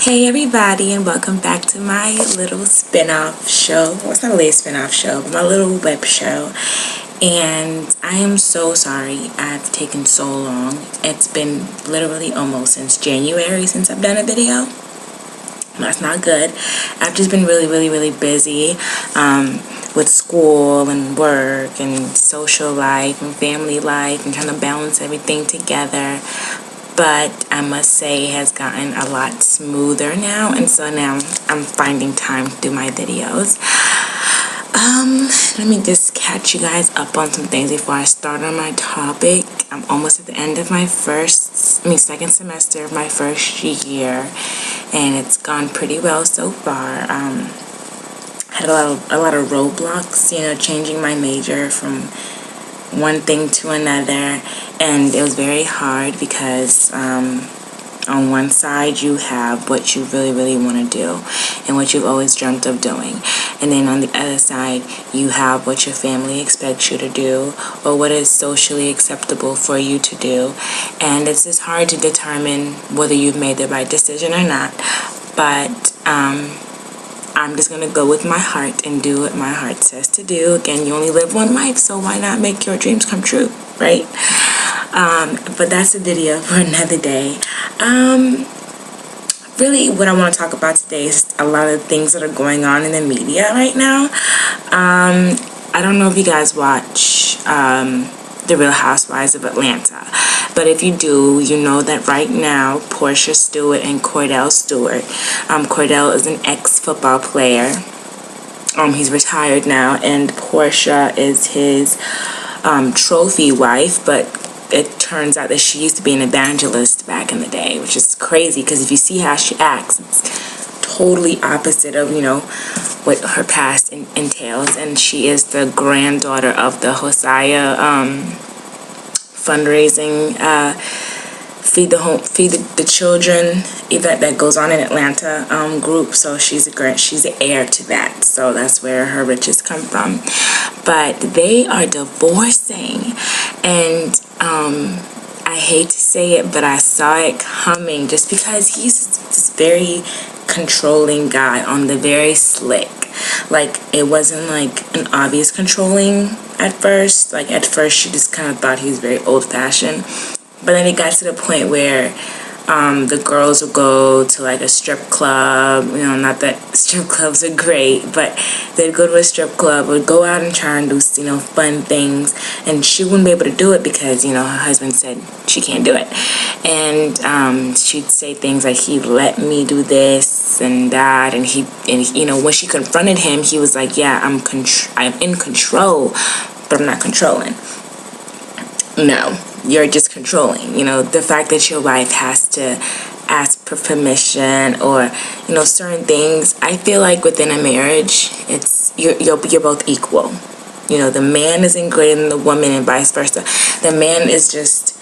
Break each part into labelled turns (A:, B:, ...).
A: Hey everybody, and welcome back to my little spin-off show. Well, it's not really a spin-off show, but my little web show. And I am so sorry I've taken so long. It's been literally almost since January since I've done a video. That's not good. I've just been really busy with school and work and social life and family life and trying to balance everything together. But I must say it has gotten a lot smoother now, and so now I'm finding time to do my videos. Let me just catch you guys up on some things before I start on my topic. I'm almost at the end of my second semester of my first year, and it's gone pretty well so far. Had a lot of roadblocks, changing my major from one thing to another, and it was very hard because on one side you have what you really want to do and what you've always dreamt of doing, and then on the other side you have what your family expects you to do or what is socially acceptable for you to do, and it's just hard to determine whether you've made the right decision or not. But I'm just going to go with my heart and do what my heart says to do. Again, you only live one life, so why not make your dreams come true, right? But that's a video for another day. Really, what I want to talk about today is a lot of things that are going on in the media right now. I don't know if you guys watch The Real Housewives of Atlanta, but if you do, you know that right now Porsha Stewart and Kordell Stewart, Kordell is an ex-football player. He's retired now, and Porsha is his trophy wife, but it turns out that she used to be an evangelist back in the day, which is crazy because if you see how she acts, it's totally opposite of what her past entails. And she is the granddaughter of the Hosea fundraising feed the children event that goes on in Atlanta group. So she's the heir to that, so that's where her riches come from. But they are divorcing, and I hate to say it, but I saw it coming just because he's this very controlling guy, on the very slick. Like, it wasn't like an obvious controlling at first. Like, at first you just kind of thought he was very old-fashioned, but then it got to the point where the girls would go to like a strip club. Not that strip clubs are great, but they'd go to a strip club or go out and try and do fun things, and she wouldn't be able to do it because her husband said she can't do it. And she'd say things like, he let me do this and that, and when she confronted him, he was like, yeah, I'm in control, but I'm not controlling. No, you're just controlling. The fact that your wife has to ask for permission or certain things. I feel like within a marriage, you're both equal. The man isn't greater than the woman and vice versa. The man is just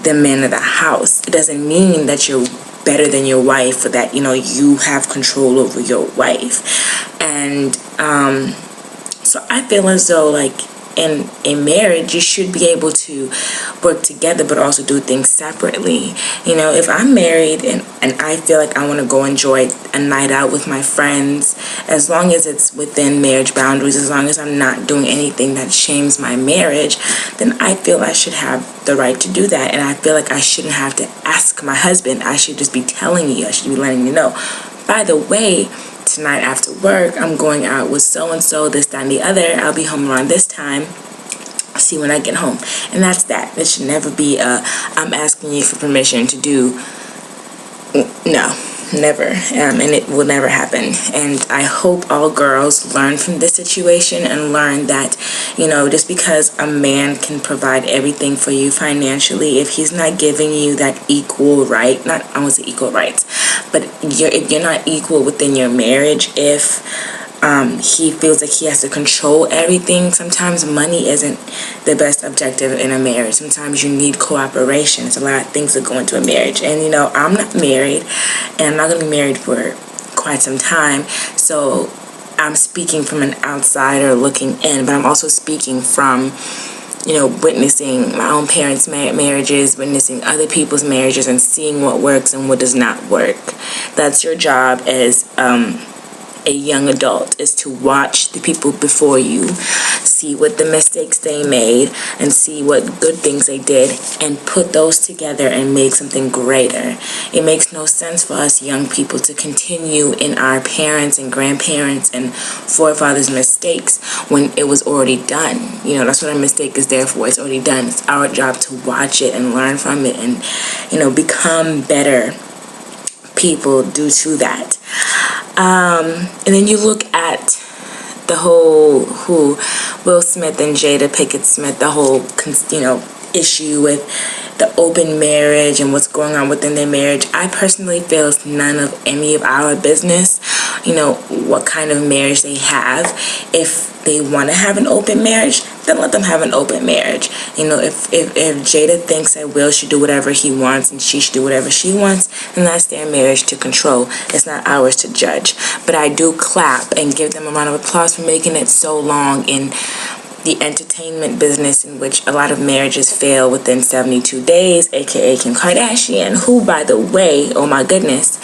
A: the man of the house. It doesn't mean that you're better than your wife or that you have control over your wife. And so I feel as though, like, in a marriage, you should be able to work together but also do things separately. If I'm married and I feel like I want to go enjoy a night out with my friends, as long as it's within marriage boundaries, as long as I'm not doing anything that shames my marriage, then I feel I should have the right to do that. And I feel like I shouldn't have to ask my husband. I should just be telling you. I should be letting you know, by the way, tonight after work, I'm going out with so-and-so, this, that, and the other. I'll be home around this time. I'll see when I get home. And that's that. It should never be I'm asking you for permission to do. No, never. And it will never happen. And I hope all girls learn from this situation and learn that, just because a man can provide everything for you financially, if he's not giving you that equal right, I won't say equal rights, but if you're not equal within your marriage, if he feels like he has to control everything, sometimes money isn't the best objective in a marriage. Sometimes you need cooperation. There's a lot of things that go into a marriage. And I'm not married, and I'm not going to be married for quite some time, so I'm speaking from an outsider looking in, but I'm also speaking from witnessing my own parents' marriages, witnessing other people's marriages, and seeing what works and what does not work. That's your job as a young adult, is to watch the people before you, see what the mistakes they made, and see what good things they did, and put those together and make something greater. It makes no sense for us young people to continue in our parents' and grandparents' and forefathers' mistakes when it was already done. That's what a mistake is there for. It's already done. It's our job to watch it and learn from it and, become better people due to that. And then you look at the whole Will Smith and Jada Pinkett Smith, the whole issue with the open marriage and what's going on within their marriage. I personally feel it's none of any of our business, what kind of marriage they have. If they want to have an open marriage, then let them have an open marriage. If Jada thinks that Will should do whatever he wants and she should do whatever she wants, then that's their marriage to control. It's not ours to judge. But I do clap and give them a round of applause for making it so long in the entertainment business, in which a lot of marriages fail within 72 days, aka Kim Kardashian, who, by the way, oh my goodness,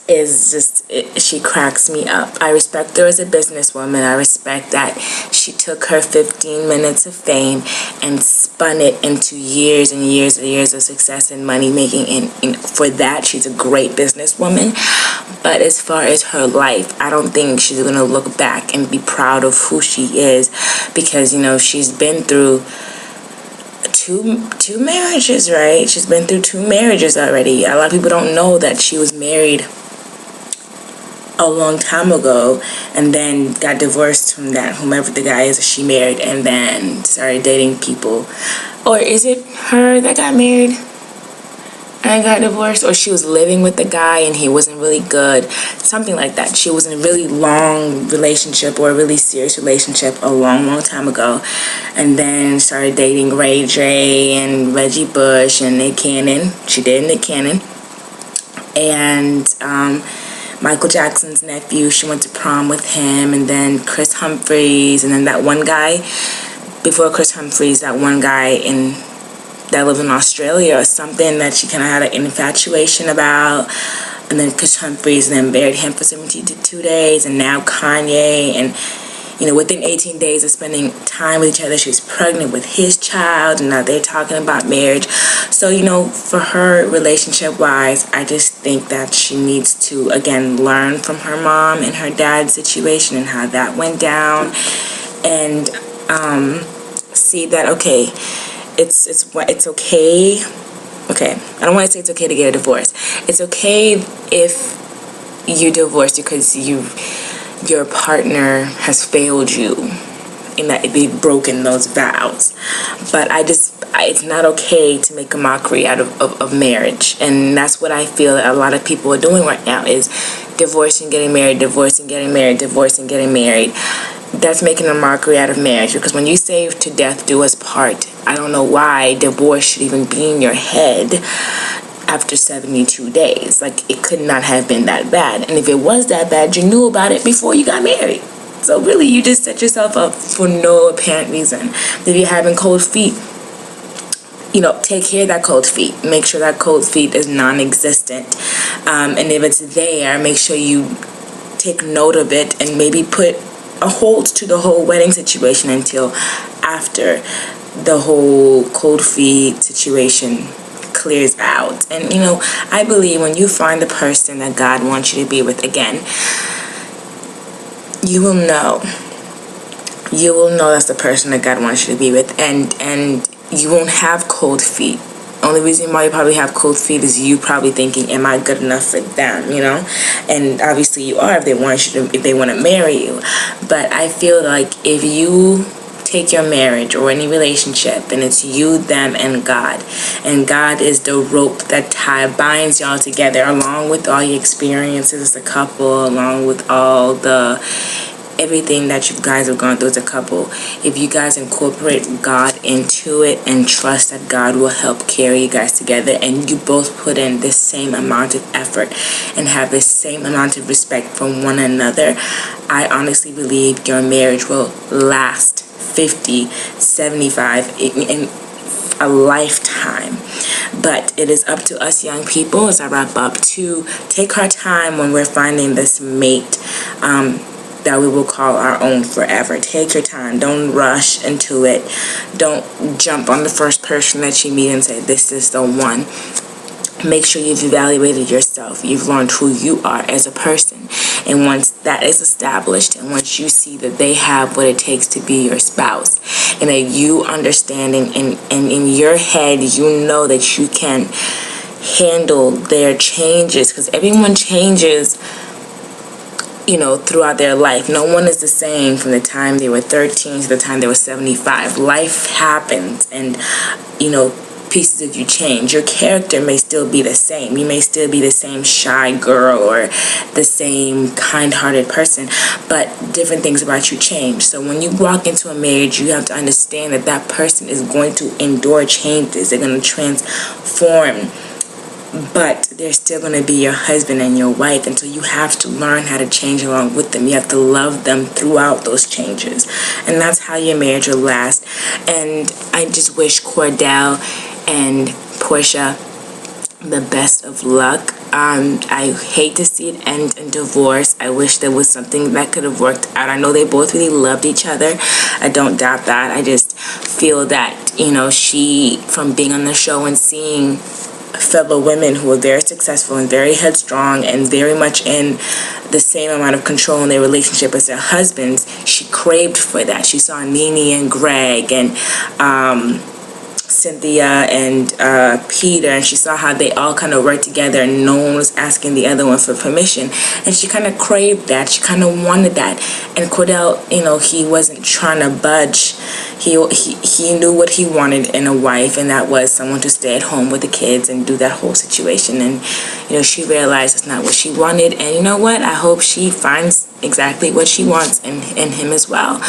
A: is just, she cracks me up. I respect her as a businesswoman. I respect that she took her 15 minutes of fame and spun it into years and years and years of success and money making, and for that she's a great businesswoman. But as far as her life, I don't think she's going to look back and be proud of who she is, because she's been through two marriages, right? She's been through 2 marriages already. A lot of people don't know that she was married a long time ago and then got divorced from that, whomever the guy is that she married, and then started dating people. Or is it her that got married and got divorced? Or she was living with the guy and he wasn't really good, something like that. She was in a really long relationship, or a really serious relationship, a long time ago, and then started dating Ray J and Reggie Bush and Nick Cannon. She dated Nick Cannon. And Michael Jackson's nephew, she went to prom with him, and then Chris Humphries, and then that one guy before Chris Humphries, that one guy that lived in Australia or something, that she kind of had an infatuation about, and then Chris Humphries, and then married him for 72 days, and now Kanye, and within 18 days of spending time with each other, she was pregnant with his child, and now they're talking about marriage. So, for her, relationship-wise, I just think that she needs to, again, learn from her mom and her dad's situation and how that went down, and see that, okay, it's okay. Okay, I don't want to say it's okay to get a divorce. It's okay if you're divorced because your partner has failed you, in that they've broken those vows. But it's not okay to make a mockery out of marriage. And that's what I feel that a lot of people are doing right now, is divorcing, getting married, divorcing, getting married, divorcing, getting married. That's making a mockery out of marriage, because when you say to death do us part, I don't know why divorce should even be in your head after 72 days. Like, it could not have been that bad. And if it was that bad, you knew about it before you got married. So really, you just set yourself up for no apparent reason. If you're having cold feet, take care of that cold feet. Make sure that cold feet is non-existent. And if it's there, make sure you take note of it and maybe put a hold to the whole wedding situation until after the whole cold feet situation clears out. And I believe when you find the person that God wants you to be with again, you will know that's the person that God wants you to be with, and you won't have cold feet. Only reason why you probably have cold feet is you probably thinking, am I good enough for them, and obviously you are if they want to marry you. But I feel like if you take your marriage or any relationship and it's you, them, and God is the rope that binds y'all together, along with all your experiences as a couple, along with all the everything that you guys have gone through as a couple. If you guys incorporate God into it and trust that God will help carry you guys together, and you both put in the same amount of effort and have the same amount of respect for one another, I honestly believe your marriage will last 50, 75, in a lifetime. But it is up to us young people, as I wrap up, to take our time when we're finding this mate that we will call our own forever. Take your time. Don't rush into it. Don't jump on the first person that you meet and say, this is the one. Make sure you've evaluated yourself. You've learned who you are as a person. And once that is established, and once you see that they have what it takes to be your spouse, and that you understanding and in your head, you know that you can handle their changes, because everyone changes, you know, throughout their life. No one is the same from the time they were 13 to the time they were 75. Life happens, and, you know, pieces of you change. Your character may still be the same. You may still be the same shy girl or the same kind-hearted person, but different things about you change. So when you walk into a marriage, you have to understand that that person is going to endure changes. They're going to transform, but they're still going to be your husband and your wife, and so you have to learn how to change along with them. You have to love them throughout those changes, and that's how your marriage will last. And I just wish Kordell and Porsha the best of luck. I hate to see it end in divorce. I wish there was something that could have worked out. I know they both really loved each other. I don't doubt that. I just feel that, you know, she, from being on the show and seeing fellow women who are very successful and very headstrong and very much in the same amount of control in their relationship as their husbands, she craved for that. She saw Nene and Greg and Cynthia and Peter, and she saw how they all kind of worked together and no one was asking the other one for permission, and she kind of craved that. She kind of wanted that. And Kordell, you know, he wasn't trying to budge. He knew what he wanted in a wife, and that was someone to stay at home with the kids and do that whole situation. And, you know, she realized it's not what she wanted, and you know what, I hope she finds exactly what she wants in him as well.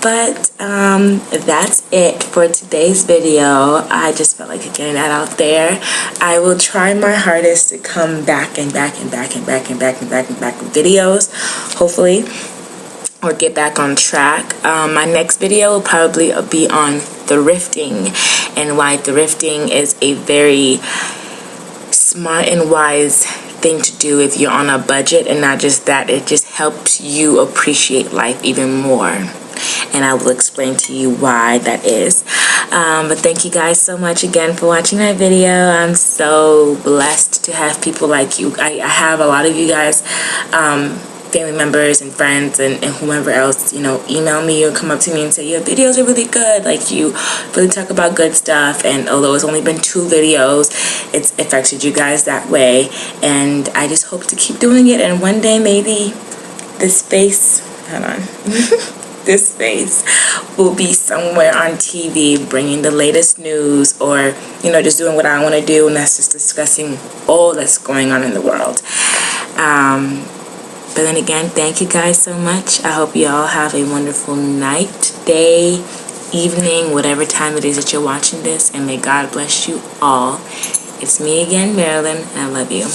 A: But that's it for today's video. I just felt like getting that out there. I will try my hardest to come back with videos, hopefully, or get back on track. My next video will probably be on thrifting, and why thrifting is a very smart and wise thing to do if you're on a budget. And not just that, it just helps you appreciate life even more. And I will explain to you why that is. But thank you guys so much again for watching my video. I'm so blessed to have people like you. I have a lot of you guys, family members and friends and whomever else, you know, email me or come up to me and say, your videos are really good. Like, you really talk about good stuff. And although it's only been 2 videos, it's affected you guys that way. And I just hope to keep doing it. And one day maybe this face, hold on. This space will be somewhere on TV bringing the latest news, or, you know, just doing what I want to do, and that's just discussing all that's going on in the world. But then again, thank you guys so much. I hope you all have a wonderful night, day, evening, whatever time it is that you're watching this, and may God bless you all. It's me again, Marilyn, and I love you.